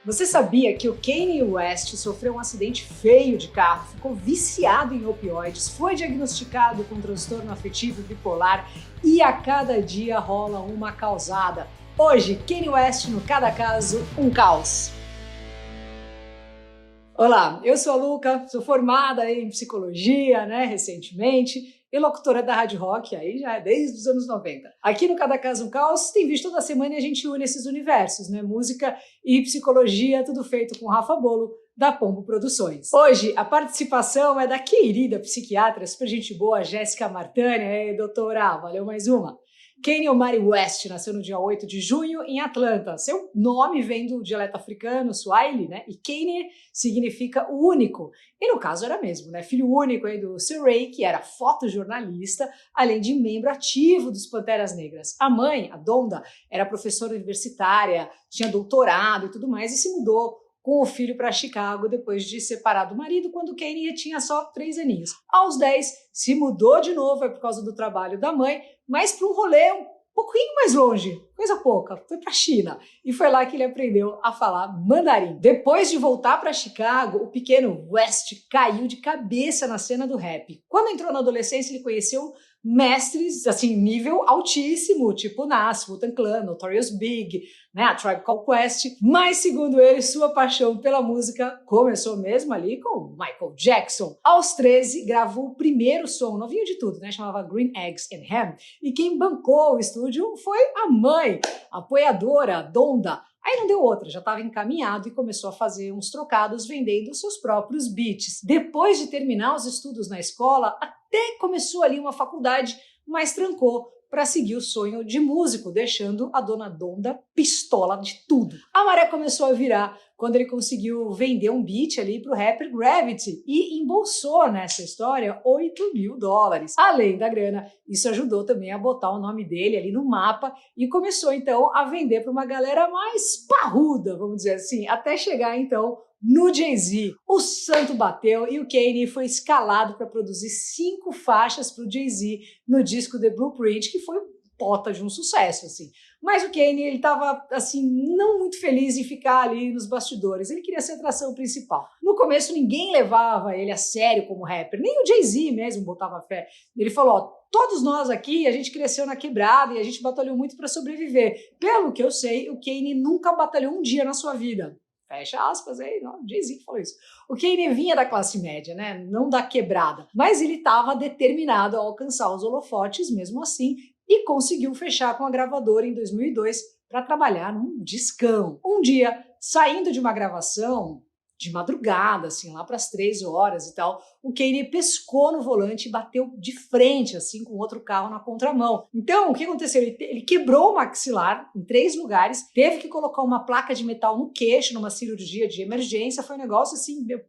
Você sabia que o Kanye West sofreu um acidente feio de carro, ficou viciado em opioides, foi diagnosticado com transtorno afetivo bipolar e a cada dia rola uma causada? Hoje, Kanye West no Cada Caso, um caos. Olá, eu sou a Luca, sou formada em psicologia, recentemente, e locutora da Rádio Rock, aí já é desde os anos 90. Aqui no Cada Caso um Caos, tem visto toda semana e a gente une esses universos, Música e psicologia, tudo feito com Rafa Bolo, da Pombo Produções. Hoje, a participação é da querida psiquiatra, super gente boa, Jéssica Martani. Ei, doutora, valeu mais uma. Kanye Omari West nasceu no dia 8 de junho em Atlanta. Seu nome vem do dialeto africano, Swahili, E Kanye significa o único. E no caso era mesmo, Filho único aí do Sir Ray, que era fotojornalista, além de membro ativo dos Panteras Negras. A mãe, a Donda, era professora universitária, tinha doutorado e tudo mais, e se mudou com o filho para Chicago depois de separar do marido, quando Kanye tinha só 3 aninhos. Aos 10, se mudou de novo, por causa do trabalho da mãe, mas para um rolê um pouquinho mais longe, coisa pouca, foi para a China. E foi lá que ele aprendeu a falar mandarim. Depois de voltar para Chicago, o pequeno West caiu de cabeça na cena do rap. Quando entrou na adolescência, ele conheceu mestres, nível altíssimo, tipo Nas, Wu-Tang Clan, Notorious Big, a Tribe Called Quest. Mas, segundo ele, sua paixão pela música começou mesmo ali com Michael Jackson. Aos 13, gravou o primeiro som, novinho de tudo, chamava Green Eggs and Ham. E quem bancou o estúdio foi a mãe, a apoiadora, a Donda. Aí não deu outra, já estava encaminhado e começou a fazer uns trocados vendendo seus próprios beats. Depois de terminar os estudos na escola, até começou ali uma faculdade, mas trancou para seguir o sonho de músico, deixando a dona Donda pistola de tudo. A maré começou a virar quando ele conseguiu vender um beat ali para o rapper Gravity e embolsou nessa história $8 mil. Além da grana, isso ajudou também a botar o nome dele ali no mapa e começou então a vender para uma galera mais parruda, vamos dizer assim, até chegar então no Jay-Z. O santo bateu e o Kanye foi escalado para produzir 5 faixas para o Jay-Z no disco The Blueprint, que foi pota de um sucesso, Mas o Kanye, ele estava, não muito feliz em ficar ali nos bastidores. Ele queria ser a atração principal. No começo, ninguém levava ele a sério como rapper. Nem o Jay-Z mesmo botava fé. Ele falou, todos nós aqui, a gente cresceu na quebrada e a gente batalhou muito para sobreviver. Pelo que eu sei, o Kanye nunca batalhou um dia na sua vida. Fecha aspas aí, o Jay-Z falou isso. O Kanye vinha da classe média, não da quebrada. Mas ele estava determinado a alcançar os holofotes mesmo assim e conseguiu fechar com a gravadora em 2002 para trabalhar num discão. Um dia, saindo de uma gravação de madrugada, lá para as 3 horas e tal, o Kanye pescou no volante e bateu de frente, com outro carro na contramão. Então, o que aconteceu? Ele quebrou o maxilar em 3 lugares, teve que colocar uma placa de metal no queixo numa cirurgia de emergência, foi um negócio,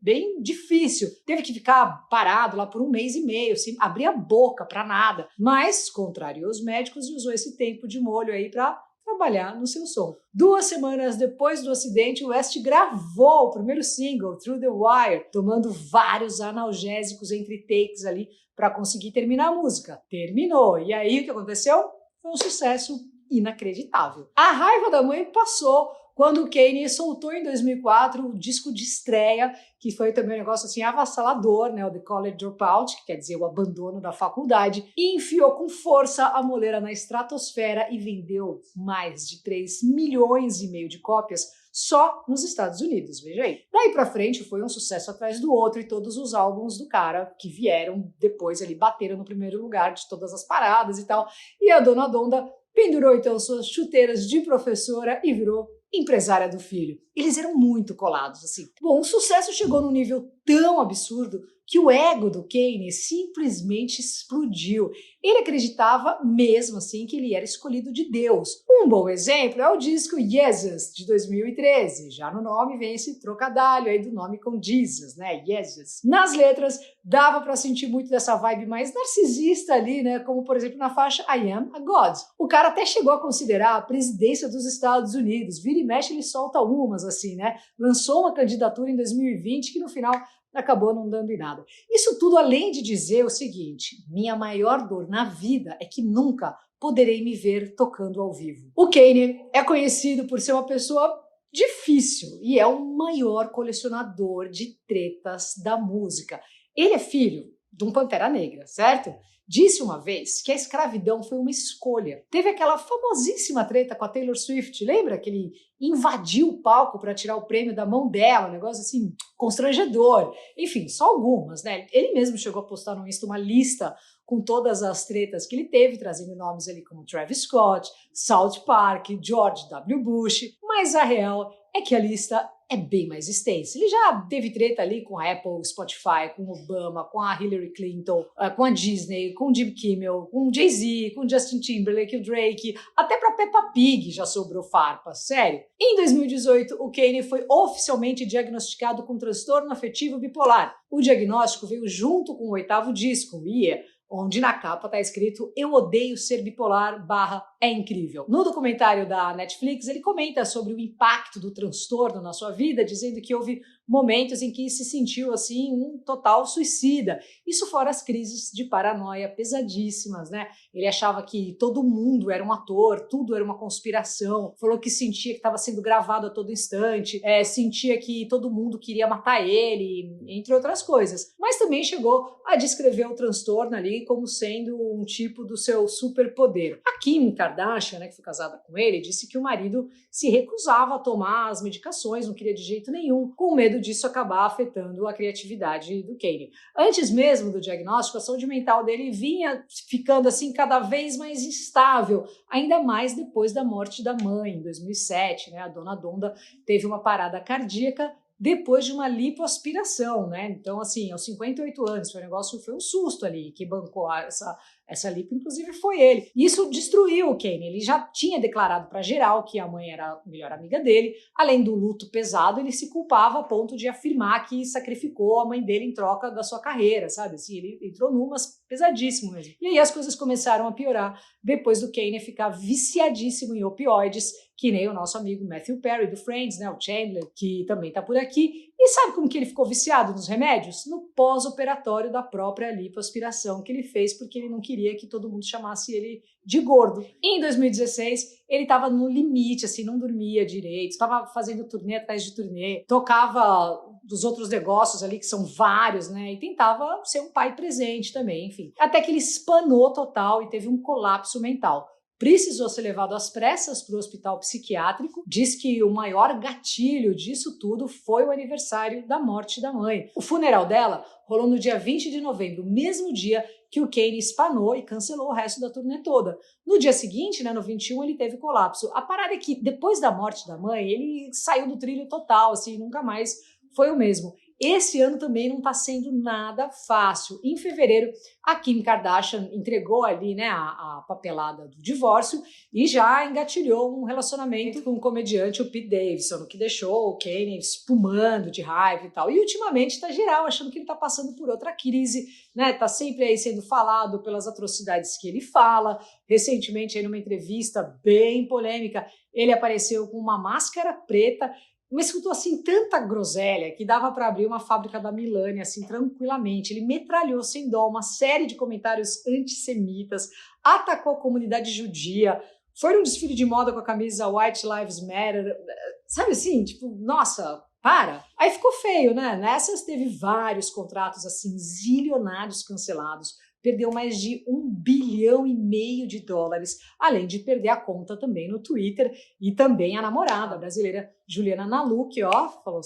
bem difícil. Teve que ficar parado lá por 1 mês e meio, abrir a boca para nada. Mas, contrariou os médicos e usou esse tempo de molho aí para trabalhar no seu som. 2 semanas depois do acidente, o West gravou o primeiro single, Through the Wire, tomando vários analgésicos entre takes ali para conseguir terminar a música. Terminou. E aí o que aconteceu? Foi um sucesso inacreditável. A raiva da mãe passou quando o Kanye soltou em 2004 o disco de estreia, que foi também um negócio avassalador, o The College Dropout, que quer dizer o abandono da faculdade, e enfiou com força a moleira na estratosfera e vendeu mais de 3,5 milhões de cópias só nos Estados Unidos, veja aí. Daí pra frente foi um sucesso atrás do outro e todos os álbuns do cara que vieram depois ali bateram no primeiro lugar de todas as paradas e tal, e a dona Donda pendurou então suas chuteiras de professora e virou empresária do filho. Eles eram muito colados, Bom, o sucesso chegou num nível tão absurdo que o ego do Kanye simplesmente explodiu. Ele acreditava mesmo que ele era escolhido de Deus. Um bom exemplo é o disco Jesus, de 2013. Já no nome vem esse trocadilho aí do nome com Jesus, Jesus. Nas letras, dava para sentir muito dessa vibe mais narcisista ali, como por exemplo na faixa I Am a God. O cara até chegou a considerar a presidência dos Estados Unidos. Vira e mexe, ele solta umas Lançou uma candidatura em 2020 que no final acabou não dando em nada. Isso tudo além de dizer o seguinte: minha maior dor na vida é que nunca poderei me ver tocando ao vivo. O Kanye é conhecido por ser uma pessoa difícil e é o maior colecionador de tretas da música. Ele é filho de um Pantera Negra, certo? Disse uma vez que a escravidão foi uma escolha. Teve aquela famosíssima treta com a Taylor Swift, lembra? Que ele invadiu o palco para tirar o prêmio da mão dela, um negócio assim constrangedor. Enfim, só algumas, né? Ele mesmo chegou a postar no Insta uma lista com todas as tretas que ele teve, trazendo nomes ali como Travis Scott, South Park, George W. Bush, mas a real é que a lista é bem mais extensa. Ele já teve treta ali com a Apple, Spotify, com Obama, com a Hillary Clinton, com a Disney, com o Jimmy Kimmel, com o Jay-Z, com o Justin Timberlake, o Drake, até pra Peppa Pig já sobrou farpa, sério. Em 2018, o Kanye foi oficialmente diagnosticado com transtorno afetivo bipolar. O diagnóstico veio junto com o 8º disco, Yeah, onde na capa está escrito "Eu odeio ser bipolar / é incrível". No documentário da Netflix, ele comenta sobre o impacto do transtorno na sua vida, dizendo que houve momentos em que se sentiu assim um total suicida. Isso fora as crises de paranoia pesadíssimas, né? Ele achava que todo mundo era um ator, tudo era uma conspiração, falou que sentia que estava sendo gravado a todo instante, sentia que todo mundo queria matar ele, entre outras coisas. Mas também chegou a descrever o transtorno ali como sendo um tipo do seu superpoder. A Kim Kardashian, né, que foi casada com ele, disse que o marido se recusava a tomar as medicações, não queria de jeito nenhum, com medo disso acabar afetando a criatividade do Kanye. Antes mesmo do diagnóstico, a saúde mental dele vinha ficando assim cada vez mais instável, ainda mais depois da morte da mãe, em 2007, né? A dona Donda teve uma parada cardíaca depois de uma lipoaspiração, né? Então, assim, aos 58 anos, foi um susto ali, que bancou essa lipo, inclusive, foi ele. Isso destruiu o Kanye. Ele já tinha declarado para geral que a mãe era a melhor amiga dele. Além do luto pesado, ele se culpava a ponto de afirmar que sacrificou a mãe dele em troca da sua carreira, sabe? Assim, ele entrou numas pesadíssimo mesmo. E aí as coisas começaram a piorar depois do Kanye ficar viciadíssimo em opioides, que nem o nosso amigo Matthew Perry do Friends, né, o Chandler, que também tá por aqui. E sabe como que ele ficou viciado nos remédios? No pós-operatório da própria lipoaspiração que ele fez, porque ele não queria que todo mundo chamasse ele de gordo. Em 2016, ele estava no limite, assim, não dormia direito, estava fazendo turnê atrás de turnê, tocava dos outros negócios ali, que são vários, né, e tentava ser um pai presente também, enfim. Até que ele espanou total e teve um colapso mental. Precisou ser levado às pressas para o hospital psiquiátrico. Diz que o maior gatilho disso tudo foi o aniversário da morte da mãe. O funeral dela rolou no dia 20 de novembro, mesmo dia que o Kanye espanou e cancelou o resto da turnê toda. No dia seguinte, né, no 21, ele teve colapso. A parada é que, depois da morte da mãe, ele saiu do trilho total, assim, nunca mais foi o mesmo. Esse ano também não está sendo nada fácil. Em fevereiro, a Kim Kardashian entregou ali, né, a papelada do divórcio e já engatilhou um relacionamento com o comediante, o Pete Davidson, o que deixou o Kanye espumando de raiva e tal. E ultimamente está geral achando que ele está passando por outra crise, né? Tá sempre aí sendo falado pelas atrocidades que ele fala. Recentemente, aí numa entrevista bem polêmica, ele apareceu com uma máscara preta, mas escutou assim tanta groselha que dava para abrir uma fábrica da Milani assim tranquilamente. Ele metralhou sem dó uma série de comentários antissemitas, atacou a comunidade judia, foi num desfile de moda com a camisa White Lives Matter, sabe assim, tipo, nossa, para. Aí ficou feio, né? Nessas teve vários contratos assim zilionários cancelados. Perdeu mais de $1,5 bilhão de dólares, além de perder a conta também no Twitter, e também a namorada brasileira Juliana Nalu, que falou,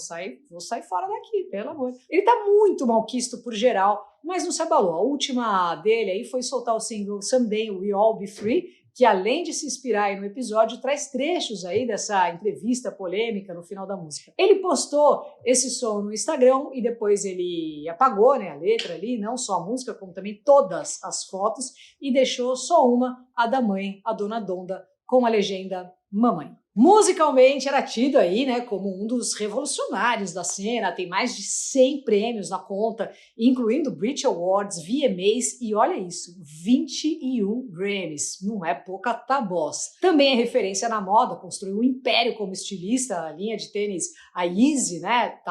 vou sair fora daqui, pelo amor. Ele tá muito malquisto por geral, mas não se abalou. A última dele aí foi soltar o single Someday We'll All Be Free, que além de se inspirar aí no episódio, traz trechos aí dessa entrevista polêmica no final da música. Ele postou esse som no Instagram e depois ele apagou, né, a letra ali, não só a música, como também todas as fotos, e deixou só uma, a da mãe, a dona Donda, com a legenda Mamãe. Musicalmente era tido aí, né, como um dos revolucionários da cena, tem mais de 100 prêmios na conta, incluindo Brit Awards, VMAs e olha isso, 21 Grammys, não é pouca taboss. Também é referência na moda, construiu um império como estilista, a linha de tênis, a Yeezy, né,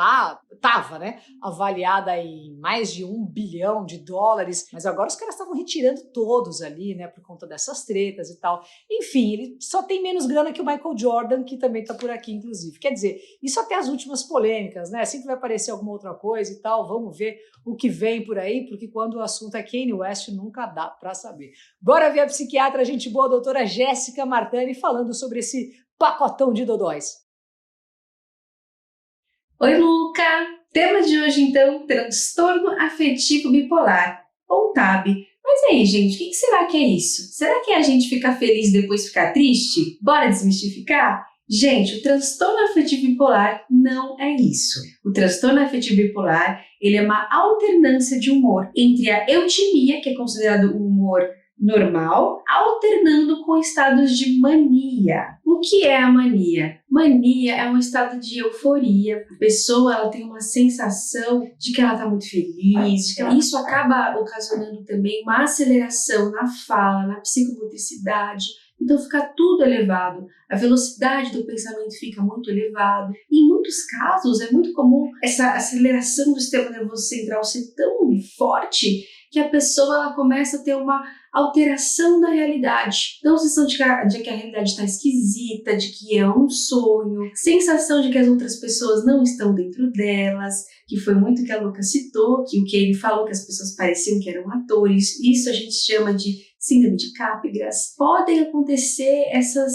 tava, né, avaliada em mais de $1 bilhão, mas agora os caras estavam retirando todos ali, né, por conta dessas tretas e tal. Enfim, ele só tem menos grana que o Michael Jordan, Jordan, que também está por aqui, inclusive. Quer dizer, isso até as últimas polêmicas, né? Sempre vai aparecer alguma outra coisa e tal, vamos ver o que vem por aí, porque quando o assunto é Kanye West, nunca dá para saber. Bora ver a psiquiatra, gente boa, a doutora Jéssica Martani, falando sobre esse pacotão de dodóis. Oi, Luca! Tema de hoje, então, transtorno afetivo bipolar, ou TAB. Mas aí, gente, o que será que é isso? Será que é a gente ficar feliz e depois ficar triste? Bora desmistificar? Gente, o transtorno afetivo bipolar não é isso. O transtorno afetivo bipolar, ele é uma alternância de humor entre a eutimia, que é considerado um humor normal, alternando com estados de mania. O que é a mania? Mania é um estado de euforia. A pessoa ela tem uma sensação de que ela está muito feliz. Isso acaba ocasionando também uma aceleração na fala, na psicomotricidade. Então fica tudo elevado, a velocidade do pensamento fica muito elevada. E em muitos casos é muito comum essa aceleração do sistema nervoso central ser tão forte que a pessoa ela começa a ter uma alteração da realidade. Então, sensação de que a realidade está esquisita, de que é um sonho, sensação de que as outras pessoas não estão dentro delas, que foi muito que a Luca citou, que o que ele falou que as pessoas pareciam que eram atores. Isso a gente chama de síndrome de Capgras. Podem acontecer essas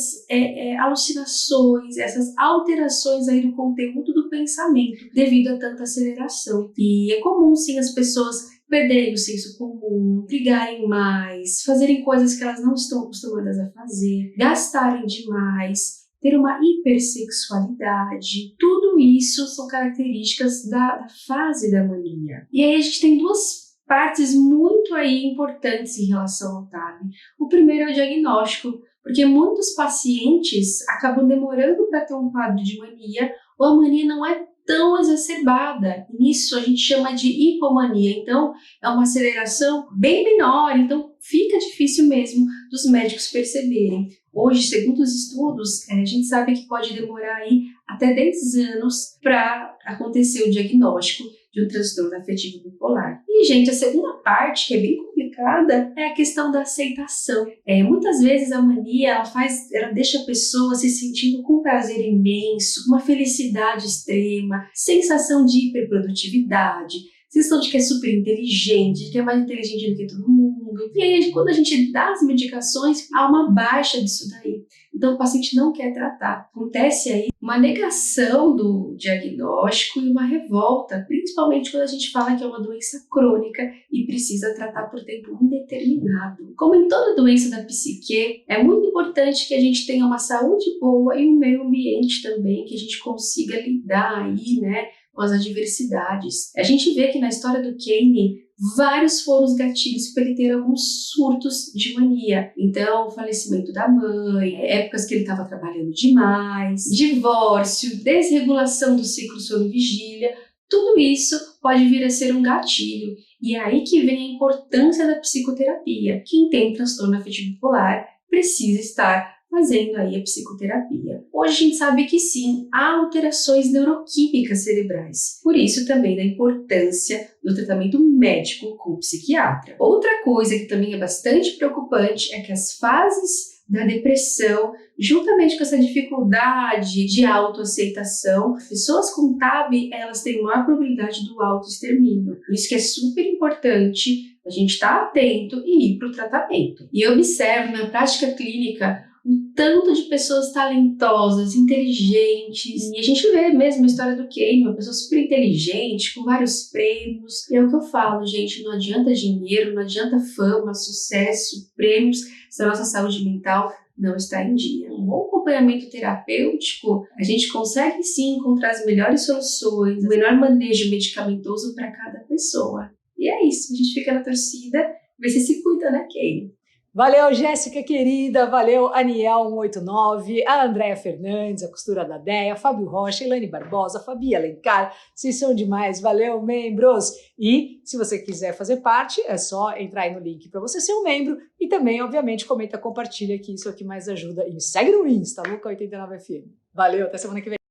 alucinações, essas alterações aí do conteúdo do pensamento devido a tanta aceleração. E é comum, sim, as pessoas perderem o senso comum, brigarem mais, fazerem coisas que elas não estão acostumadas a fazer, gastarem demais, ter uma hipersexualidade. Tudo isso são características da fase da mania. E aí a gente tem duas partes muito aí importantes em relação ao TAB. O primeiro é o diagnóstico, porque muitos pacientes acabam demorando para ter um quadro de mania, ou a mania não é tão exacerbada. Nisso a gente chama de hipomania. Então é uma aceleração bem menor, então fica difícil mesmo dos médicos perceberem. Hoje, segundo os estudos, a gente sabe que pode demorar aí até 10 anos para acontecer o diagnóstico de um transtorno afetivo bipolar. E, gente, a segunda parte, que é bem complicada, é a questão da aceitação. Muitas vezes a mania, ela deixa a pessoa se sentindo com prazer imenso, uma felicidade extrema, sensação de hiperprodutividade, sensação de que é super inteligente, de que é mais inteligente do que todo mundo. E aí, quando a gente dá as medicações, há uma baixa disso daí. Então, o paciente não quer tratar. Acontece aí uma negação do diagnóstico e uma revolta, principalmente quando a gente fala que é uma doença crônica e precisa tratar por tempo indeterminado. Como em toda doença da psique, é muito importante que a gente tenha uma saúde boa e um meio ambiente também, que a gente consiga lidar aí, né, com as adversidades. A gente vê que na história do Kanye, vários foram os gatilhos para ele ter alguns surtos de mania. Então, o falecimento da mãe, épocas que ele estava trabalhando demais, divórcio, desregulação do ciclo sono-vigília, tudo isso pode vir a ser um gatilho. E é aí que vem a importância da psicoterapia. Quem tem transtorno afetivo bipolar precisa estar fazendo aí a psicoterapia. Hoje a gente sabe que sim, há alterações neuroquímicas cerebrais. Por isso também da importância do tratamento médico com o psiquiatra. Outra coisa que também é bastante preocupante é que as fases da depressão, juntamente com essa dificuldade de autoaceitação, pessoas com TAB, elas têm maior probabilidade do autoextermínio. Por isso que é super importante a gente estar atento e ir para o tratamento. E observe na prática clínica um tanto de pessoas talentosas, inteligentes, e a gente vê mesmo a história do Kanye, uma pessoa super inteligente, com vários prêmios. E é o que eu falo, gente, não adianta dinheiro, não adianta fama, sucesso, prêmios, se a nossa saúde mental não está em dia. Um bom acompanhamento terapêutico, a gente consegue sim encontrar as melhores soluções, o melhor manejo medicamentoso para cada pessoa. E é isso, a gente fica na torcida, vê se cuida, né, Kanye? Valeu, Jéssica querida, valeu, Aniel 189, a Andréia Fernandes, a costura da Deia, Fábio Rocha, Elane Barbosa, Fabi Alencar, vocês são demais, valeu, membros! E se você quiser fazer parte, é só entrar aí no link para você ser um membro e também, obviamente, comenta, compartilha, que isso é o que mais ajuda. E me segue no Insta, Luca89FM. Valeu, até semana que vem.